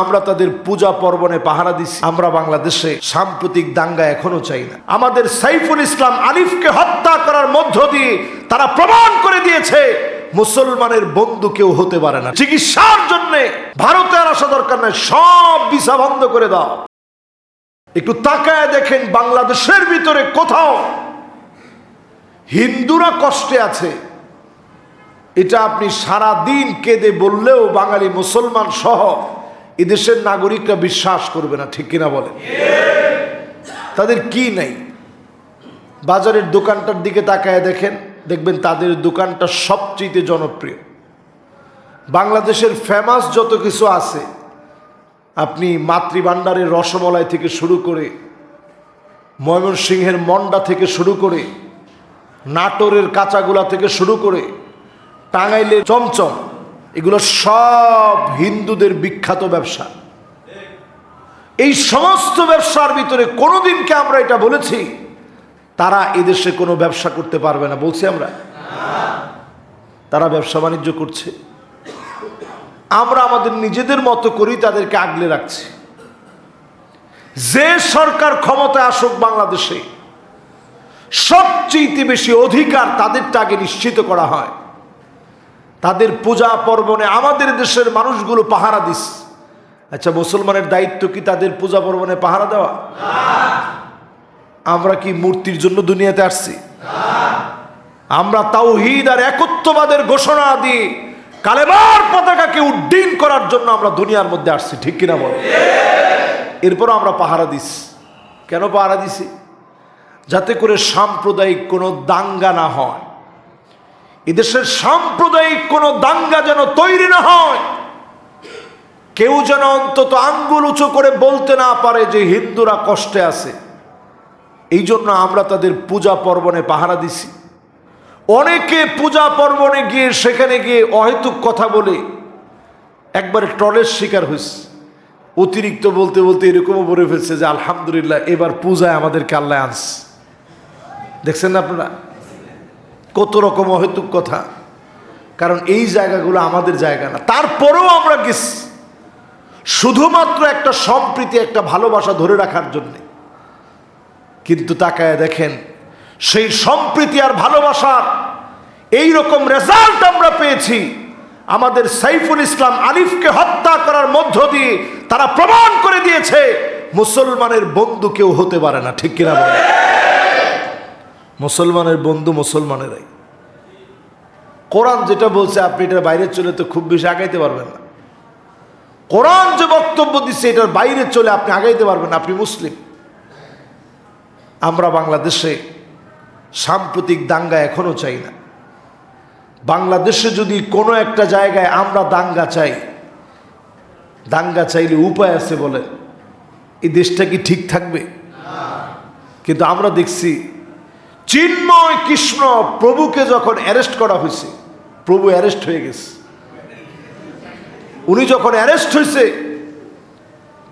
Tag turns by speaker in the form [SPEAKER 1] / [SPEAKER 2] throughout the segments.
[SPEAKER 1] আমরা তাদের পূজা পার্বণে পাহারা দিচ্ছি। আমরা বাংলাদেশে সাম্প্রতিক দাঙ্গা এখনো চাই না। আমাদের সাইফুল ইসলাম আলিফকে হত্যা করার মধ্য দিয়ে তারা প্রমাণ করে দিয়েছে মুসলমানের বন্ধু কেউ হতে পারে না। চিকিৎসার জন্য ভারতে আর আসা দরকার নাই, সব ভিসা বন্ধ করে দাও। একটু তাকায় দেখেন বাংলাদেশের ভিতরে কোথাও হিন্দুরা কষ্টে আছে, এটা আপনি সারা দিন কেঁদে বললেও বাঙালি মুসলমান সহ এদেশের নাগরিকরা বিশ্বাস করবে না, ঠিক কিনা বলেন? তাদের কি নেই? বাজারের দোকানটার দিকে তাকায় দেখেন, দেখবেন তাদের দোকানটা সবচেয়ে জনপ্রিয়। বাংলাদেশের ফেমাস যত কিছু আছে, আপনি মাতৃভাণ্ডারের রসমালাই থেকে শুরু করে, ময়মনসিংহের মন্ডা থেকে শুরু করে, নাটোরের কাঁচাগোলা থেকে শুরু করে, টাঙ্গাইলের চমচম, এগুলো সব হিন্দুদের বিখ্যাত ব্যবসা। এই সমস্ত ব্যবসার ভিতরে কোনোদিনকে আমরা এটা বলেছি তারা এদেশে কোনো ব্যবসা করতে পারবে না? বলছি আমরা? তারা ব্যবসা বাণিজ্য করছে, আমরা আমাদের নিজেদের মতো করেই তাদেরকে আগলে রাখছি। যে সরকার ক্ষমতায় আসুক বাংলাদেশে, সবচেয়ে বেশি অধিকার তাদেরটা আগে নিশ্চিত করা হয়। তাদের পূজা পার্বণে আমাদের দেশের মানুষগুলো পাহারা দিস। আচ্ছা, মুসলমানের দায়িত্ব কি তাদের পূজা পার্বণে পাহারা দেওয়া? আমরা কি মূর্তির জন্য দুনিয়াতে আসছি? আমরা তাওহীদ আর একত্ববাদের ঘোষণা দিয়ে কালেমার পতাকাকে উড্ডীন করার জন্য আমরা দুনিয়ার মধ্যে আসছি, ঠিক কিনা বল? এরপর আমরা পাহারা দিস। কেন পাহারা দিছি? যাতে করে সাম্প্রদায়িক কোনো দাঙ্গা না হয়, এদেশের সাম্প্রদায়িক কোনো দাঙ্গা যেন তৈরি না হয়, কেউ যেন অন্তত আঙ্গুল উঁচু করে বলতে না পারে যে হিন্দুরা কষ্টে আছে। এই জন্য আমরা তাদের পূজা পার্বণে পাহারা দিছি। অনেকে পূজা পার্বণে গিয়ে সেখানে গিয়ে অহেতুক কথা বলে একবারে ট্রলের শিকার হয়েছে। অতিরিক্ত বলতে বলতে এরকমও বলে ফেলছে যে আলহামদুলিল্লাহ এবার পূজায় আমাদেরকে আল্লাহ আনছে। দেখছেন না আপনারা কত রকম অহেতুক কথা? কারণ এই জায়গাগুলো আমাদের জায়গা না। তারপরেও আমরা গেছি শুধুমাত্র একটা সম্প্রীতি, একটা ভালোবাসা ধরে রাখার জন্যে। কিন্তু তাকায় দেখেন সেই সম্প্রীতি আর ভালোবাসার এই রকম রেজাল্ট আমরা পেয়েছি আমাদের সাইফুল ইসলাম আলিফকে হত্যা করার মধ্য দিয়ে। তারা প্রমাণ করে দিয়েছে মুসলমানের বন্ধু কেউ হতে পারে না, ঠিক কিনা বলে? মুসলমানের বন্ধু মুসলমানেরাই। কোরআন যেটা বলছে আপনি এটার বাইরে চলে তো খুব বেশি আগাইতে পারবেন না। কোরআন যে বক্তব্য দিচ্ছে এটার বাইরে চলে আপনি আগাইতে পারবেন না, আপনি মুসলিম। আমরা বাংলাদেশে সাম্প্রতিক দাঙ্গা এখনো চাই না। বাংলাদেশে যদি কোনো একটা জায়গায় আমরা দাঙ্গা চাই, দাঙ্গা চাইলে উপায় আছে বলে, এই দেশটা কি ঠিক থাকবে? কিন্তু আমরা দেখছি চিন্ময় কৃষ্ণ প্রভুকে যখন অ্যারেস্ট করা হয়েছে, প্রভু অ্যারেস্ট হয়ে গেছে। উনি যখন অ্যারেস্ট হয়েছে,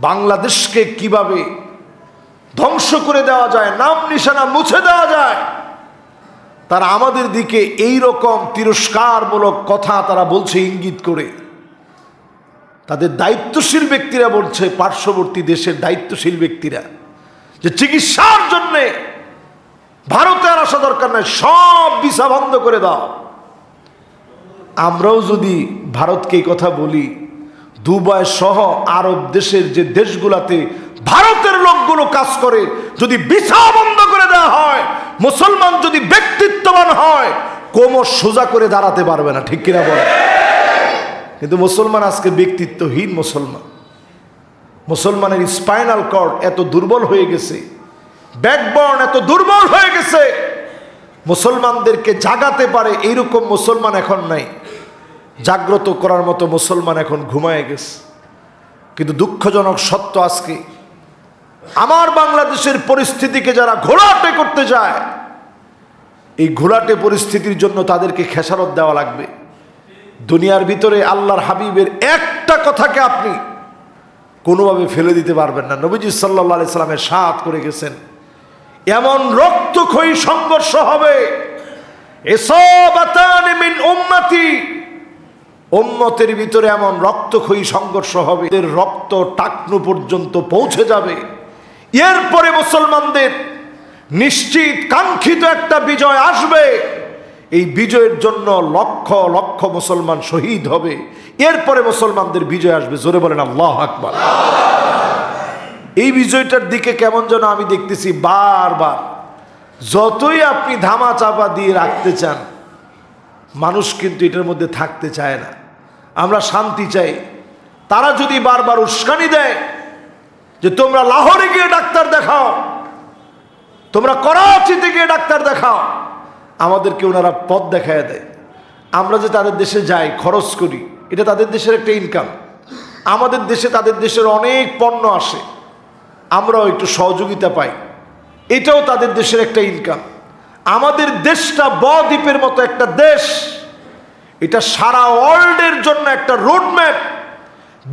[SPEAKER 1] বাংলাদেশকে কিভাবে ধ্বংস করে দেওয়া যায়, নাম নিশানা মুছে দেওয়া যায়, তারা আমাদের দিকে এই রকম তিরস্কারমূলক কথা তারা বলছে ইঙ্গিত করে। তাদের দায়িত্বশীল ব্যক্তিরা বলছে, পার্শ্ববর্তী দেশের দায়িত্বশীল ব্যক্তিরা, যে চিকিৎসার জন্যে ভারতে আর আসা দরকার নাই, সব ভিসা বন্ধ করে দাও। আমরাও যদি ভারতকে এই কথা বলি, দুবাই সহ আরব দেশের যে দেশগুলাতে ভারতের লোকগুলো কাজ করে, যদি ভিসা বন্ধ করে দেওয়া হয়, মুসলমান যদি ব্যক্তিত্ববান হয়, কোমর সোজা করে দাঁড়াতে পারবে না, ঠিক কিনা বলে? কিন্তু মুসলমান আজকে ব্যক্তিত্বহীন। মুসলমানের স্পাইনাল কর্ড এত দুর্বল হয়ে গেছে, ব্যাকবোন এত দুর্বল হয়ে গেছে, মুসলমানদেরকে জাগাতে পারে এইরকম মুসলমান এখন নাই। জাগ্রত করার মতো মুসলমান এখন ঘুমায় গেছে। কিন্তু দুঃখজনক সত্য, আজকে আমার বাংলাদেশের পরিস্থিতিকে যারা ঘোলাটে করতে যায়, এই ঘোলাটে পরিস্থিতির জন্য তাদেরকে খেসারত দেওয়া লাগবে। দুনিয়ার ভিতরে আল্লাহর হাবিবের একটা কথাকে আপনি কোনোভাবে ফেলে দিতে পারবেন না। নবীজি সাল্লাল্লাহু আলাইহি সাল্লামের সাথ করে গেছেন, এমন রক্তক্ষয়ী সংঘর্ষ হবে, ইসাবাতান মিন উম্মতি, উম্মতের ভিতরে এমন রক্তক্ষয়ী সংঘর্ষ হবে, এর রক্ত টাকনু পর্যন্ত পৌঁছে যাবে। এরপরে মুসলমানদের নিশ্চিত কাঙ্ক্ষিত একটা বিজয় আসবে। এই বিজয়ের জন্য লক্ষ লক্ষ মুসলমান শহীদ হবে। এরপরে মুসলমানদের বিজয় আসবে। জোরে বলেন আল্লাহু আকবার। এই বিজয়টার দিকে কেমন যেন আমি দেখতেছি বারবার। যতই আপনি ধামা চাপা দিয়ে রাখতে চান, মানুষ কিন্তু এটার মধ্যে থাকতে চায় না। আমরা শান্তি চাই। তারা যদি বারবার উস্কানি দেয় যে তোমরা লাহোরে গিয়ে ডাক্তার দেখাও, তোমরা করাচিতে গিয়ে ডাক্তার দেখাও, আমাদেরকে ওনারা পথ দেখায় দেয়। আমরা যে তাদের দেশে যাই, খরচ করি, এটা তাদের দেশের একটা ইনকাম। আমাদের দেশে তাদের দেশের অনেক পণ্য আসে, আমরাও একটু সহযোগিতা পাই, এটাও তাদের দেশের একটা ইনকাম। আমাদের দেশটা বদ্বীপের মতো একটা দেশ, এটা সারা ওয়ার্ল্ডের জন্য একটা রোডম্যাপ,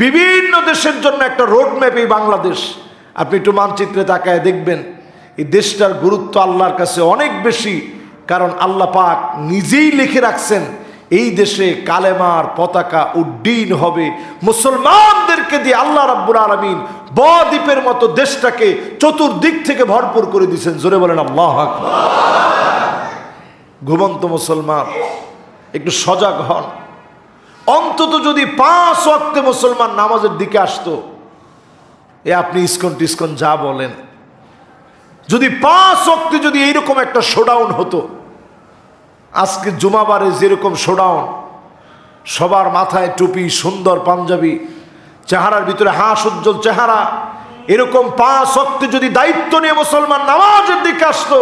[SPEAKER 1] বিভিন্ন দেশের জন্য একটা রোডম্যাপ এই বাংলাদেশ। আপনি একটু মানচিত্রে তাকায় দেখবেন এই দেশটার গুরুত্ব আল্লাহর কাছে অনেক বেশি। কারণ আল্লাহ পাক নিজেই লিখে রাখছেন এই দেশে কালেমার পতাকা উড্ডীন হবে। মুসলমানদেরকে দিয়ে আল্লাহ রাব্বুল আলামিন বদ্বীপের মতো দেশটাকে চতুর্দিক থেকে ভরপুর করে দিয়েছেন। জোরে বলেন আল্লাহু আকবার। ঘুমন্ত মুসলমান, একটু সজাগ হন। অন্তত যদি 5 ওয়াক্তে মুসলমান নামাজের দিকে আসতো, আপনি ইসকন টিসকন যা বলেন, যদি 5 ওয়াক্তে যদি এইরকম একটা শোডাউন হতো, আজকে জুমাবারে যেরকম শোডাউন, সবার মাথায় টুপি, সুন্দর পাঞ্জাবি, চেহারার ভিতরে হাস উজ্জ্বল চেহারা, এরকম 5 ওয়াক্তে যদি দায়িত্ব নিয়ে মুসলমান নামাজের দিকে আসতো,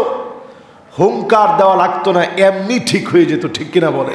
[SPEAKER 1] হুঙ্কার দেওয়া লাগতো না, এমনি ঠিক হয়ে যেত। ঠিক কিনা বলে?